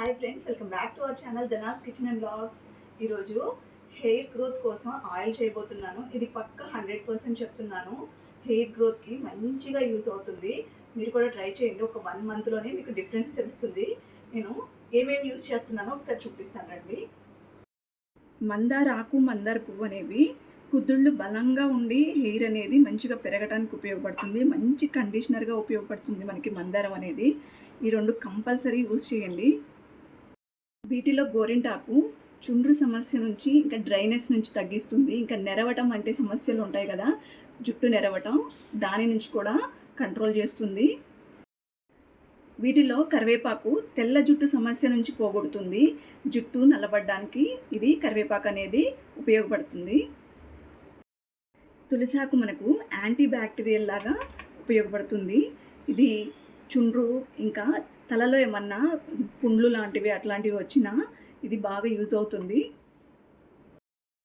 Hi friends, welcome back to our channel Dhanas kitchen and blogs. ఈరోజు hair growth కోసం oil చేయబోతున్నాను. ఇది పక్క 100% చెప్తున్నాను. హెయిర్ గ్రోత్కి మంచిగా యూజ్ అవుతుంది. మీరు కూడా ట్రై చేయండి. ఒక 1 మంత్లోనే మీకు డిఫరెన్స్ తెలుస్తుంది. నేను ఏమేమి యూజ్ చేస్తున్నానో ఒకసారి చూపిస్తానండి. మందార ఆకు, మందార పువ్వు అనేవి కుదుళ్ళు బలంగా ఉండి హెయిర్ అనేది మంచిగా పెరగడానికి ఉపయోగపడుతుంది. మంచి కండిషనర్గా ఉపయోగపడుతుంది మనకి మందారం అనేది. ఈ రెండు కంపల్సరీ యూజ్ చేయండి. వీటిలో గోరింటాకు చుండ్రు సమస్య నుంచి, ఇంకా డ్రైనెస్ నుంచి తగ్గిస్తుంది. ఇంకా నెరవటం అంటే సమస్యలు ఉంటాయి కదా, జుట్టు నెరవటం, దాని నుంచి కూడా కంట్రోల్ చేస్తుంది. వీటిలో కరివేపాకు తెల్ల జుట్టు సమస్య నుంచి పోగొడుతుంది. జుట్టు నల్లబడడానికి ఇది కరివేపాకు అనేది ఉపయోగపడుతుంది. తులసాకు మనకు యాంటీ బ్యాక్టీరియల్ లాగా ఉపయోగపడుతుంది. ఇది చుండ్రు, ఇంకా తలలో ఏమన్నా పుండ్లు లాంటివి అట్లాంటివి వచ్చినా ఇది బాగా యూజ్ అవుతుంది.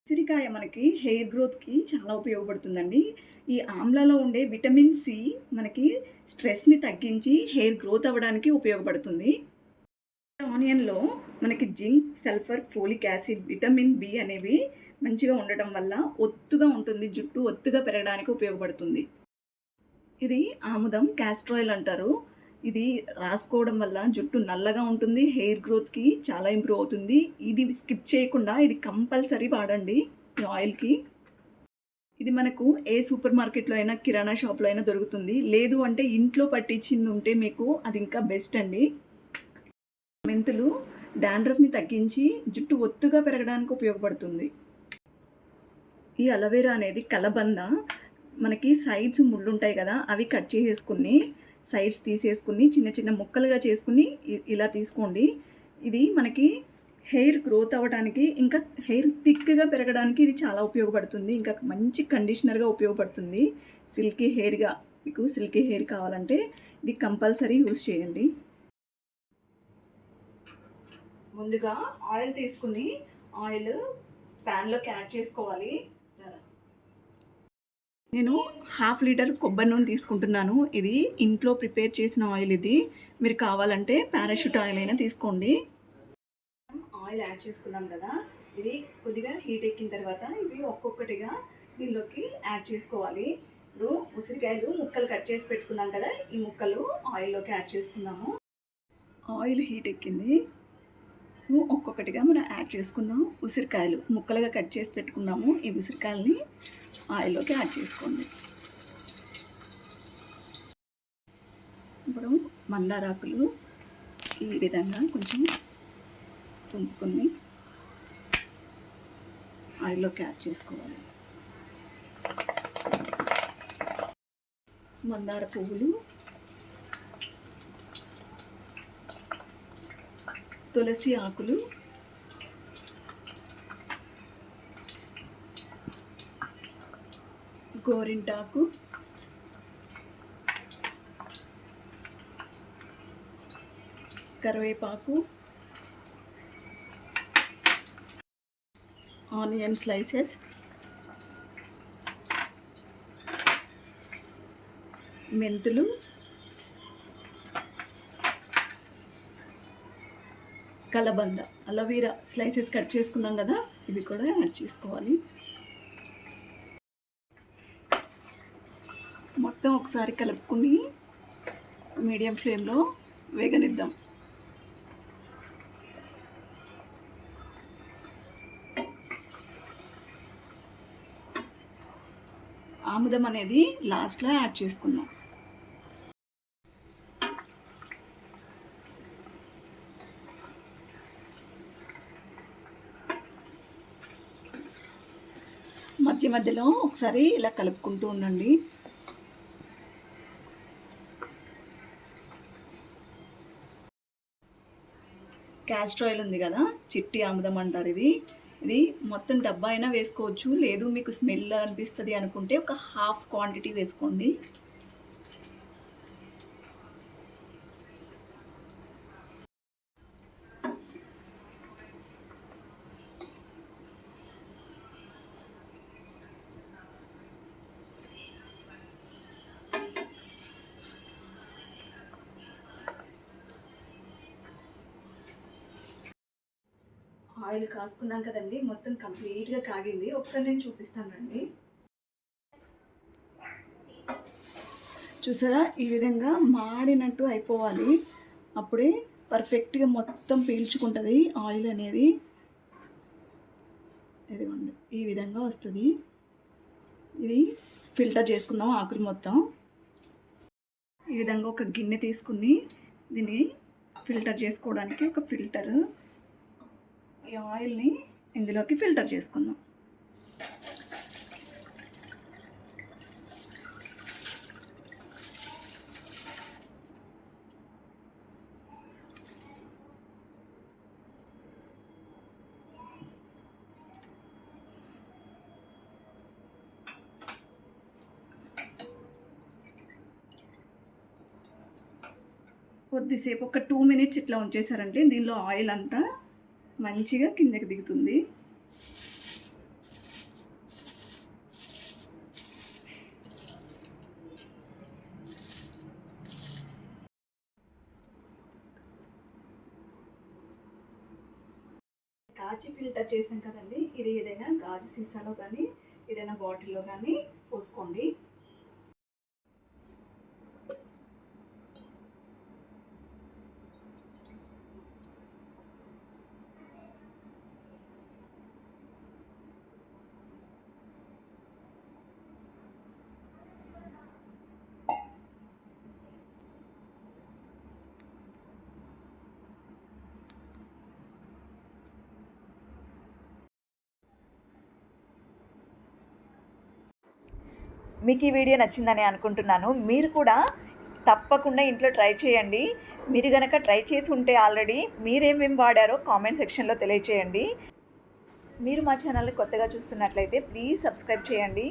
ఉసిరికాయ మనకి హెయిర్ గ్రోత్కి చాలా ఉపయోగపడుతుందండి. ఈ ఆమ్లాలో ఉండే విటమిన్ సి మనకి స్ట్రెస్ని తగ్గించి హెయిర్ గ్రోత్ అవ్వడానికి ఉపయోగపడుతుంది. ఆనియన్లో మనకి zinc, sulphur, folic acid, vitamin B అనేవి మంచిగా ఉండటం వల్ల ఒత్తుగా ఉంటుంది, జుట్టు ఒత్తుగా పెరగడానికి ఉపయోగపడుతుంది. ఇది ఆముదం, క్యాస్టర్ ఆయిల్ అంటారు. ఇది రాసుకోవడం వల్ల జుట్టు నల్లగా ఉంటుంది, హెయిర్ గ్రోత్కి చాలా ఇంప్రూవ్ అవుతుంది. ఇది స్కిప్ చేయకుండా ఇది కంపల్సరీ వాడండి ఈ ఆయిల్కి. ఇది మనకు ఏ సూపర్ మార్కెట్లో అయినా, కిరాణా షాప్లో అయినా దొరుకుతుంది. లేదు అంటే ఇంట్లో పట్టించింది ఉంటే మీకు అది ఇంకా బెస్ట్ అండి. మెంతులు డాండ్రఫ్ని తగ్గించి జుట్టు ఒత్తుగా పెరగడానికి ఉపయోగపడుతుంది. ఈ అలోవెరా అనేది కలబంద, మనకి సైడ్స్ ముళ్ళు ఉంటాయి కదా, అవి కట్ చేసేసుకుని సైడ్స్ తీసేసుకుని చిన్న చిన్న ముక్కలుగా చేసుకుని ఇలా తీసుకోండి. ఇది మనకి హెయిర్ గ్రోత్ అవ్వడానికి, ఇంకా హెయిర్ థిక్గా పెరగడానికి ఇది చాలా ఉపయోగపడుతుంది. ఇంకా మంచి కండిషనర్గా ఉపయోగపడుతుంది. సిల్కీ హెయిర్గా, మీకు సిల్కీ హెయిర్ కావాలంటే ఇది కంపల్సరీ యూజ్ చేయండి. ముందుగా ఆయిల్ తీసుకుని ఆయిల్ ప్యాన్లోకి యాడ్ చేసుకోవాలి. నేను 1/2 లీటర్ కొబ్బరి నూనె తీసుకుంటున్నాను. ఇది ఇంట్లో ప్రిపేర్ చేసిన ఆయిల్. ఇది మీరు కావాలంటే పారాషూట్ ఆయిల్ అయినా తీసుకోండి. ఆయిల్ యాడ్ చేసుకున్నాం కదా, ఇది కొద్దిగా హీట్ ఎక్కిన తర్వాత ఇవి ఒక్కొక్కటిగా దీనిలోకి యాడ్ చేసుకోవాలి. ఇప్పుడు ఉసిరికాయలు ముక్కలు కట్ చేసి పెట్టుకున్నాం కదా, ఈ ముక్కలు ఆయిల్లోకి యాడ్ చేసుకున్నాము. ఆయిల్ హీట్ ఎక్కింది, ఒక్కొక్కటిగా మనం యాడ్ చేసుకుందాం. ఉసిరికాయలు ముక్కలుగా కట్ చేసి పెట్టుకున్నాము. ఈ ఉసిరికాయలని ఆయిల్లోకి యాడ్ చేసుకోండి. ఇప్పుడు మందారాకులు ఈ విధంగా కొంచెం తుంపుకొని ఆయిల్లోకి యాడ్ చేసుకోవాలి. మందార పువ్వులు, తులసి ఆకులు, గోరింటాకు, కరివేపాకు, ఆనియన్ స్లైసెస్, మెంతులు, కలబంద, అలోవెరా స్లైసెస్ కట్ చేసుకున్నాం కదా, ఇవి కూడా యాడ్ చేసుకోవాలి. మొత్తం ఒకసారి కలుపుకుని మీడియం ఫ్లేమ్లో వేగనిద్దాం. ఆముదం అనేది లాస్ట్లో యాడ్ చేసుకున్నాం. మధ్య మధ్యలో ఒకసారి ఇలా కలుపుకుంటూ ఉండండి. క్యాస్టర్ ఆయిల్ ఉంది కదా, చిట్టి ఆముదం అంటారు. ఇది మొత్తం డబ్బా అయినా వేసుకోవచ్చు. లేదు మీకు స్మెల్ అనిపిస్తుంది అనుకుంటే ఒక 1/2 క్వాంటిటీ వేసుకోండి. ఆయిల్ కాసుకున్నాం కదండి, మొత్తం కంప్లీట్గా కాగింది. ఒకసారి నేను చూపిస్తానండి. చూసారా, ఈ విధంగా మాడినట్టు అయిపోవాలి. అప్పుడే పర్ఫెక్ట్గా మొత్తం పీల్చుకుంటుంది ఆయిల్ అనేది. ఇదిగోండి, ఈ విధంగా వస్తుంది. ఇది ఫిల్టర్ చేసుకుందాం ఆకులు మొత్తం. ఈ విధంగా ఒక గిన్నె తీసుకుని దీన్ని ఫిల్టర్ చేసుకోవడానికి ఒక ఫిల్టర్, ఈ ఆయిల్ని ఇందులోకి ఫిల్టర్ చేసుకుందాం. కొద్దిసేపు ఒక 2 మినిట్స్ ఇట్లా ఉంచేసారంటే దీనిలో ఆయిల్ అంతా మంచిగా కిందకి దిగుతుంది. కాచి ఫిల్టర్ చేసాం కదండి, ఇది ఏదైనా గాజు సీసాలో కానీ ఏదైనా బాటిల్లో కానీ పోసుకోండి. మీకు ఈ వీడియో నచ్చిందని అనుకుంటున్నాను. మీరు కూడా తప్పకుండా ఇంట్లో ట్రై చేయండి. మీరు కనుక ట్రై చేసి ఉంటే ఆల్రెడీ మీరేమేమి వాడారో కామెంట్ సెక్షన్లో తెలియచేయండి. మీరు మా ఛానల్ని కొత్తగా చూస్తున్నట్లయితే ప్లీజ్ సబ్స్క్రైబ్ చేయండి.